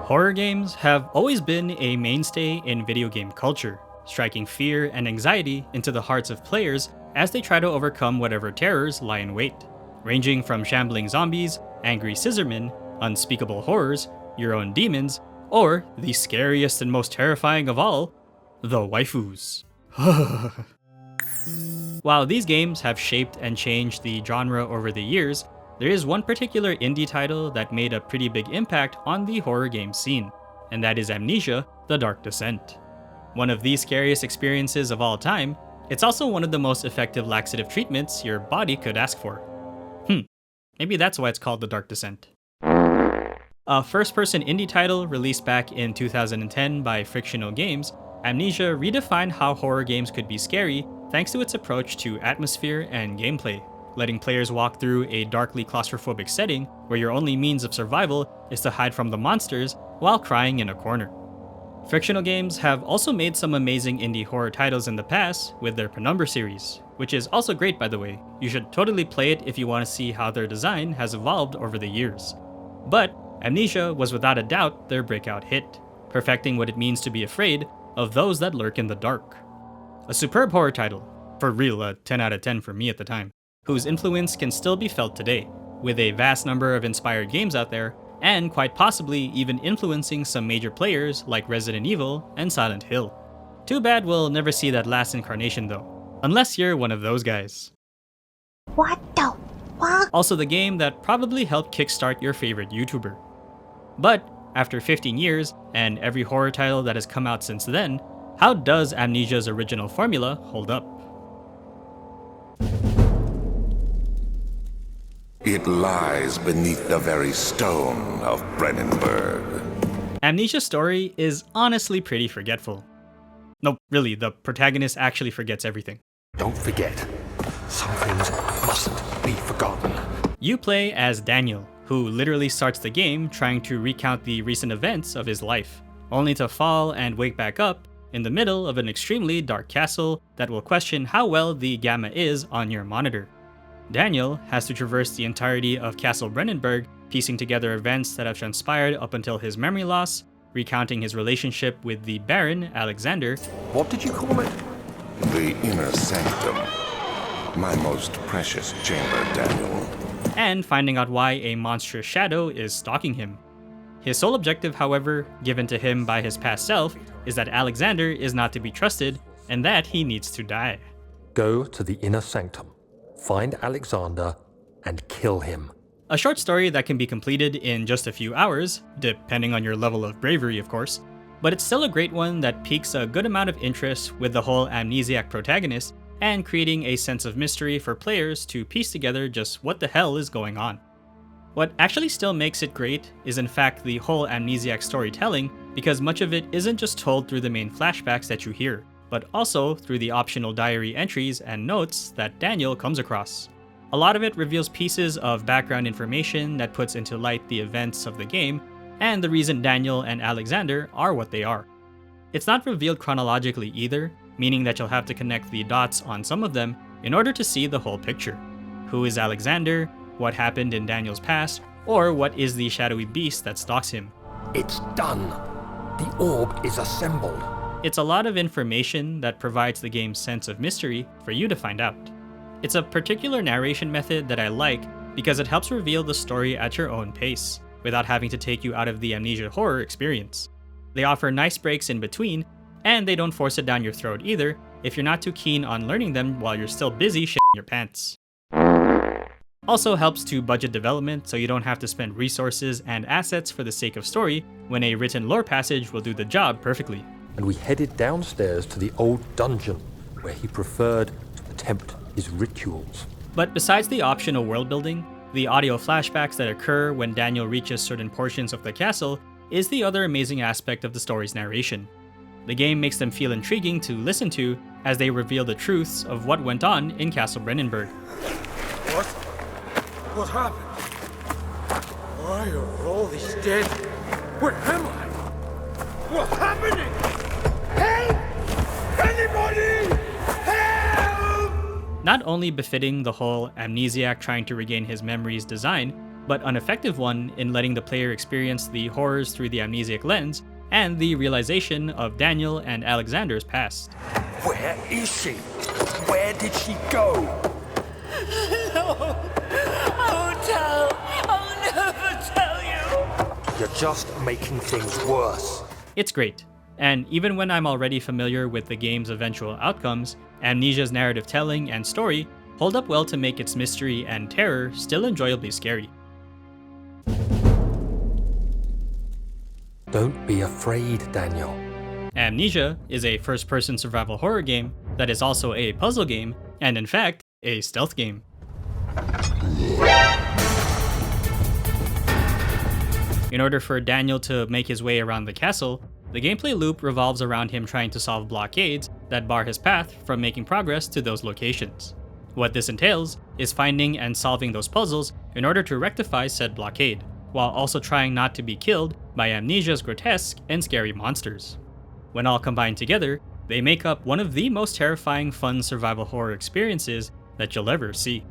Horror games have always been a mainstay in video game culture, striking fear and anxiety into the hearts of players as they try to overcome whatever terrors lie in wait, ranging from shambling zombies, angry scissormen, unspeakable horrors, your own demons, or the scariest and most terrifying of all, the waifus. While these games have shaped and changed the genre over the years, there is one particular indie title that made a pretty big impact on the horror game scene, and that is Amnesia The Dark Descent. One of the scariest experiences of all time, it's also one of the most effective laxative treatments your body could ask for. Maybe that's why it's called The Dark Descent. A first-person indie title released back in 2010 by Frictional Games, Amnesia redefined how horror games could be scary thanks to its approach to atmosphere and gameplay, letting players walk through a darkly claustrophobic setting where your only means of survival is to hide from the monsters while crying in a corner. Frictional Games have also made some amazing indie horror titles in the past with their Penumbra series, which is also great by the way. You should totally play it if you want to see how their design has evolved over the years. But Amnesia was without a doubt their breakout hit, perfecting what it means to be afraid of those that lurk in the dark. A superb horror title, for real a 10 out of 10 for me at the time, whose influence can still be felt today, with a vast number of inspired games out there, and quite possibly even influencing some major players like Resident Evil and Silent Hill. Too bad we'll never see that last incarnation though, unless you're one of those guys. What the fuck? Also the game that probably helped kickstart your favorite YouTuber. But after 15 years, and every horror title that has come out since then, how does Amnesia's original formula hold up? It lies beneath the very stone of Brennenburg. Amnesia's story is honestly pretty forgetful. No, really, the protagonist actually forgets everything. Don't forget, some things mustn't be forgotten. You play as Daniel, who literally starts the game trying to recount the recent events of his life, only to fall and wake back up in the middle of an extremely dark castle that will question how well the gamma is on your monitor. Daniel has to traverse the entirety of Castle Brennenburg, piecing together events that have transpired up until his memory loss, recounting his relationship with the Baron, Alexander. What did you call it? The inner sanctum. My most precious chamber, Daniel. And finding out why a monstrous shadow is stalking him. His sole objective, however, given to him by his past self, is that Alexander is not to be trusted and that he needs to die. Go to the inner sanctum, find Alexander, and kill him. A short story that can be completed in just a few hours, depending on your level of bravery of course, but it's still a great one that piques a good amount of interest with the whole amnesiac protagonist and creating a sense of mystery for players to piece together just what the hell is going on. What actually still makes it great is in fact the whole amnesiac storytelling, because much of it isn't just told through the main flashbacks that you hear, but also through the optional diary entries and notes that Daniel comes across. A lot of it reveals pieces of background information that puts into light the events of the game and the reason Daniel and Alexander are what they are. It's not revealed chronologically either, meaning that you'll have to connect the dots on some of them in order to see the whole picture. Who is Alexander? What happened in Daniel's past? Or what is the shadowy beast that stalks him? It's done. The orb is assembled. It's a lot of information that provides the game's sense of mystery for you to find out. It's a particular narration method that I like because it helps reveal the story at your own pace, without having to take you out of the Amnesia horror experience. They offer nice breaks in between, and they don't force it down your throat either if you're not too keen on learning them while you're still busy shitting your pants. Also helps to budget development so you don't have to spend resources and assets for the sake of story when a written lore passage will do the job perfectly. And we headed downstairs to the old dungeon, where he preferred to attempt his rituals. But besides the optional world building, the audio flashbacks that occur when Daniel reaches certain portions of the castle is the other amazing aspect of the story's narration. The game makes them feel intriguing to listen to as they reveal the truths of what went on in Castle Brennenburg. What happened? Why are all these dead? Where am I? What's happening? Help! Anybody! Help! Not only befitting the whole amnesiac trying to regain his memories design, but an effective one in letting the player experience the horrors through the amnesiac lens and the realization of Daniel and Alexander's past. Where is she? Where did she go? No, I won't tell. I'll never tell you. You're just making things worse. It's great, and even when I'm already familiar with the game's eventual outcomes, Amnesia's narrative telling and story hold up well to make its mystery and terror still enjoyably scary. Don't be afraid, Daniel. Amnesia is a first-person survival horror game that is also a puzzle game, and in fact, a stealth game. In order for Daniel to make his way around the castle, the gameplay loop revolves around him trying to solve blockades that bar his path from making progress to those locations. What this entails is finding and solving those puzzles in order to rectify said blockade, while also trying not to be killed by Amnesia's grotesque and scary monsters. When all combined together, they make up one of the most terrifying fun survival horror experiences that you'll ever see.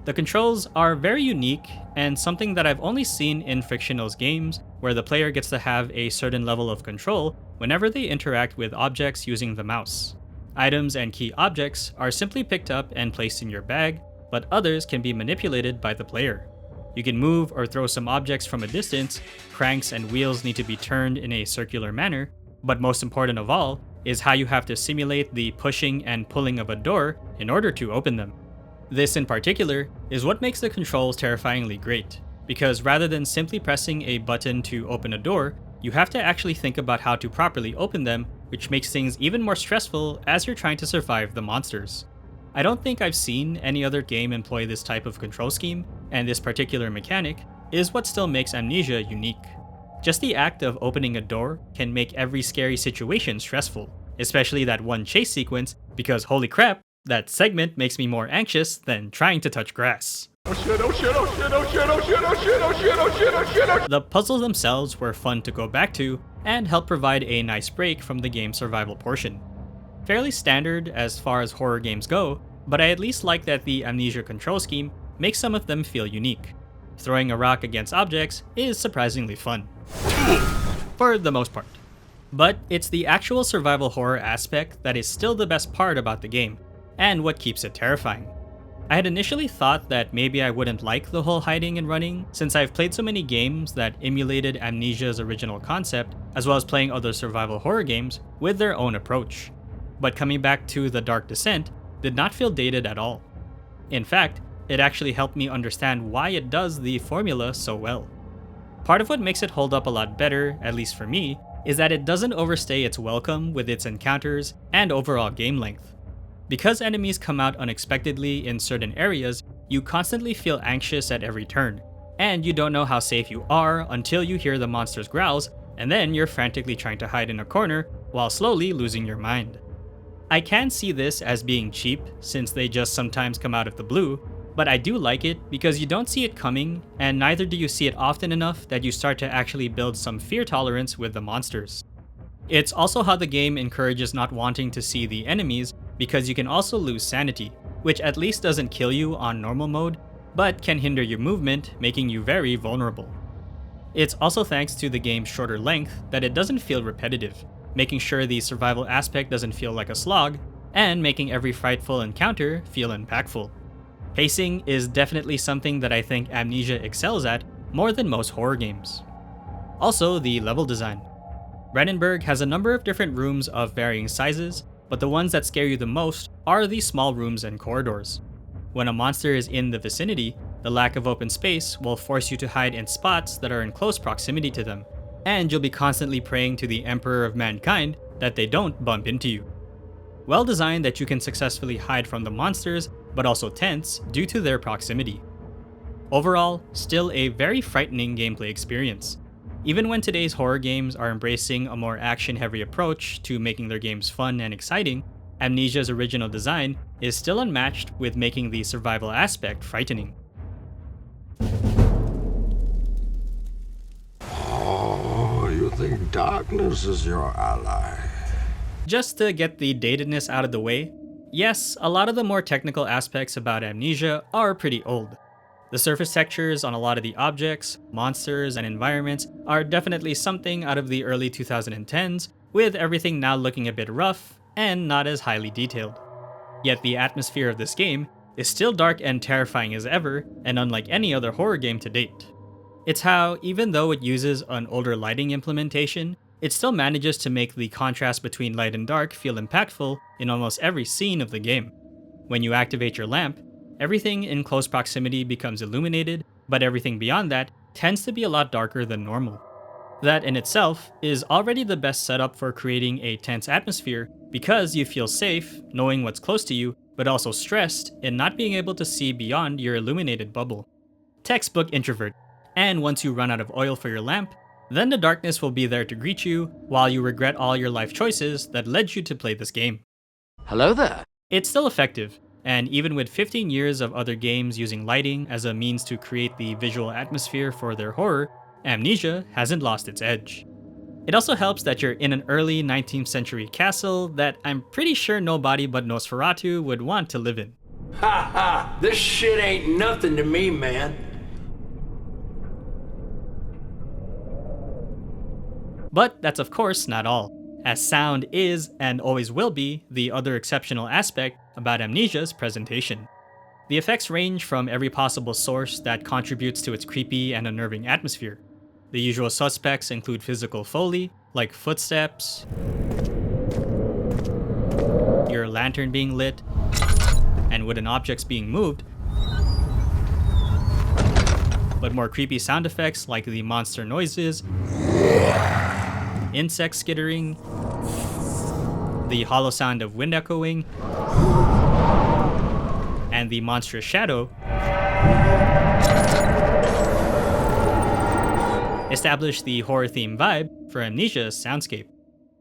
The controls are very unique and something that I've only seen in Frictional's games, where the player gets to have a certain level of control whenever they interact with objects using the mouse. Items and key objects are simply picked up and placed in your bag, but others can be manipulated by the player. You can move or throw some objects from a distance, cranks and wheels need to be turned in a circular manner, but most important of all is how you have to simulate the pushing and pulling of a door in order to open them. This in particular is what makes the controls terrifyingly great, because rather than simply pressing a button to open a door, you have to actually think about how to properly open them, which makes things even more stressful as you're trying to survive the monsters. I don't think I've seen any other game employ this type of control scheme, and this particular mechanic is what still makes Amnesia unique. Just the act of opening a door can make every scary situation stressful, especially that one chase sequence, because holy crap, that segment makes me more anxious than trying to touch grass. Oh shit, oh shit, oh shit, oh shit, oh shit, oh shit, oh shit, oh shit, oh shit, oh shit. The puzzles themselves were fun to go back to and help provide a nice break from the game's survival portion. Fairly standard as far as horror games go, but I at least like that the Amnesia control scheme makes some of them feel unique. Throwing a rock against objects is surprisingly fun. For the most part. But it's the actual survival horror aspect that is still the best part about the game, and what keeps it terrifying. I had initially thought that maybe I wouldn't like the whole hiding and running, since I've played so many games that emulated Amnesia's original concept, as well as playing other survival horror games with their own approach. But coming back to The Dark Descent did not feel dated at all. In fact, it actually helped me understand why it does the formula so well. Part of what makes it hold up a lot better, at least for me, is that it doesn't overstay its welcome with its encounters and overall game length. Because enemies come out unexpectedly in certain areas, you constantly feel anxious at every turn, and you don't know how safe you are until you hear the monster's growls, and then you're frantically trying to hide in a corner while slowly losing your mind. I can see this as being cheap, since they just sometimes come out of the blue, but I do like it because you don't see it coming, and neither do you see it often enough that you start to actually build some fear tolerance with the monsters. It's also how the game encourages not wanting to see the enemies, because you can also lose sanity, which at least doesn't kill you on normal mode, but can hinder your movement, making you very vulnerable. It's also thanks to the game's shorter length that it doesn't feel repetitive, making sure the survival aspect doesn't feel like a slog, and making every frightful encounter feel impactful. Pacing is definitely something that I think Amnesia excels at more than most horror games. Also, the level design. Brandenburg has a number of different rooms of varying sizes, but the ones that scare you the most are the small rooms and corridors. When a monster is in the vicinity, the lack of open space will force you to hide in spots that are in close proximity to them, and you'll be constantly praying to the Emperor of Mankind that they don't bump into you. Well designed that you can successfully hide from the monsters, but also tense due to their proximity. Overall, still a very frightening gameplay experience. Even when today's horror games are embracing a more action-heavy approach to making their games fun and exciting, Amnesia's original design is still unmatched with making the survival aspect frightening. Oh, you think darkness is your ally? Just to get the datedness out of the way, yes, a lot of the more technical aspects about Amnesia are pretty old. The surface textures on a lot of the objects, monsters, and environments are definitely something out of the early 2010s, with everything now looking a bit rough and not as highly detailed. Yet the atmosphere of this game is still dark and terrifying as ever, and unlike any other horror game to date. It's how, even though it uses an older lighting implementation, it still manages to make the contrast between light and dark feel impactful in almost every scene of the game. When you activate your lamp, everything in close proximity becomes illuminated, but everything beyond that tends to be a lot darker than normal. That in itself is already the best setup for creating a tense atmosphere because you feel safe knowing what's close to you, but also stressed in not being able to see beyond your illuminated bubble. Textbook introvert, and once you run out of oil for your lamp, then the darkness will be there to greet you while you regret all your life choices that led you to play this game. Hello there. It's still effective, and even with 15 years of other games using lighting as a means to create the visual atmosphere for their horror, Amnesia hasn't lost its edge. It also helps that you're in an early 19th century castle that I'm pretty sure nobody but Nosferatu would want to live in. Ha ha! This shit ain't nothing to me, man. But that's of course not all, as sound is, and always will be, the other exceptional aspect about Amnesia's presentation. The effects range from every possible source that contributes to its creepy and unnerving atmosphere. The usual suspects include physical foley, like footsteps, your lantern being lit, and wooden objects being moved, but more creepy sound effects like the monster noises, insect skittering, the hollow sound of wind echoing, and the monstrous shadow establish the horror theme vibe for Amnesia's soundscape.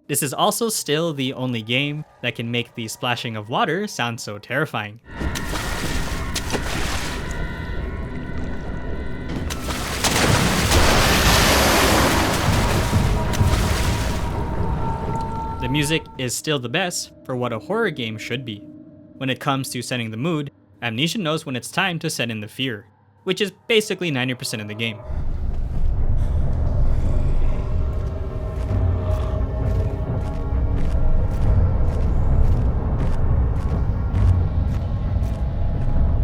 This is also still the only game that can make the splashing of water sound so terrifying. The music is still the best for what a horror game should be. When it comes to setting the mood, Amnesia knows when it's time to set in the fear, which is basically 90% of the game.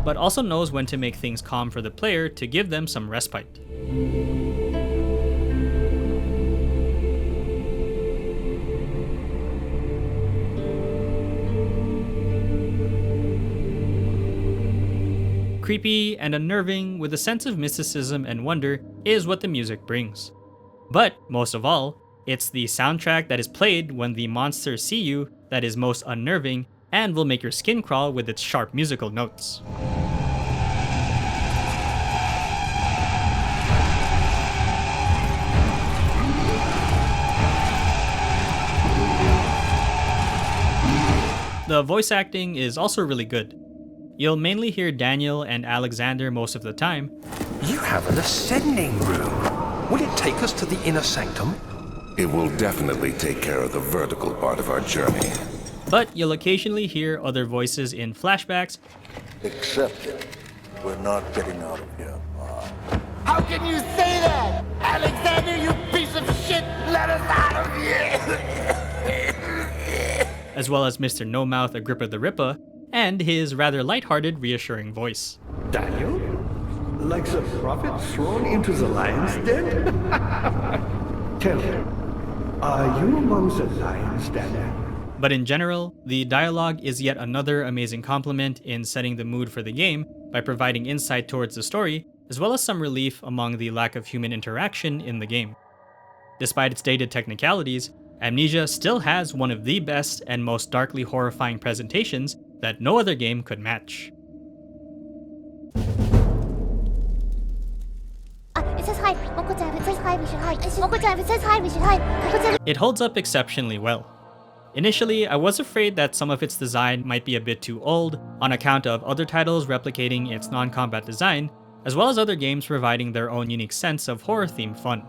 But also knows when to make things calm for the player to give them some respite. Creepy and unnerving with a sense of mysticism and wonder is what the music brings. But most of all, it's the soundtrack that is played when the monsters see you that is most unnerving and will make your skin crawl with its sharp musical notes. The voice acting is also really good. You'll mainly hear Daniel and Alexander most of the time. You have an ascending room. Will it take us to the inner sanctum? It will definitely take care of the vertical part of our journey. But you'll occasionally hear other voices in flashbacks. Accept it. We're not getting out of here, Mom. How can you say that? Alexander, you piece of shit! Let us out of here! As well as Mr. No Mouth Agrippa the Ripper, and his rather lighthearted, reassuring voice. Daniel? Like the prophet thrown into the lion's den? Tell me, are you among the lions, Daniel? But in general, the dialogue is yet another amazing compliment in setting the mood for the game by providing insight towards the story, as well as some relief among the lack of human interaction in the game. Despite its dated technicalities, Amnesia still has one of the best and most darkly horrifying presentations that no other game could match. It says hi. Uncle Dad, it says hi. We should hide. Uncle Dad, it says hi. We should hide. Uncle Dad. It holds up exceptionally well. Initially, I was afraid that some of its design might be a bit too old on account of other titles replicating its non-combat design, as well as other games providing their own unique sense of horror-themed fun.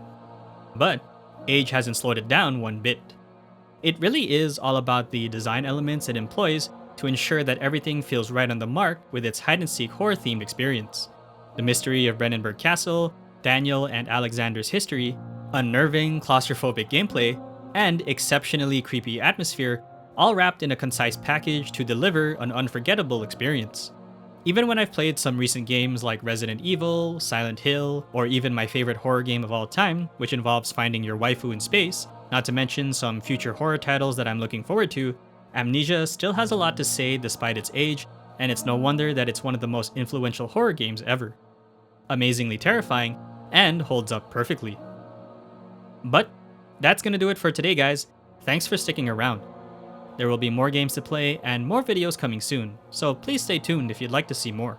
But age hasn't slowed it down one bit. It really is all about the design elements it employs to ensure that everything feels right on the mark with its hide-and-seek horror-themed experience. The mystery of Brennenburg Castle, Daniel and Alexander's history, unnerving claustrophobic gameplay, and exceptionally creepy atmosphere, all wrapped in a concise package to deliver an unforgettable experience. Even when I've played some recent games like Resident Evil, Silent Hill, or even my favorite horror game of all time, which involves finding your waifu in space, not to mention some future horror titles that I'm looking forward to, Amnesia still has a lot to say despite its age, and it's no wonder that it's one of the most influential horror games ever. Amazingly terrifying, and holds up perfectly. But that's gonna do it for today, guys. Thanks for sticking around. There will be more games to play and more videos coming soon, so please stay tuned if you'd like to see more.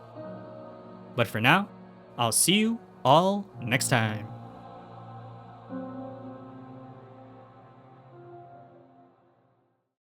But for now, I'll see you all next time.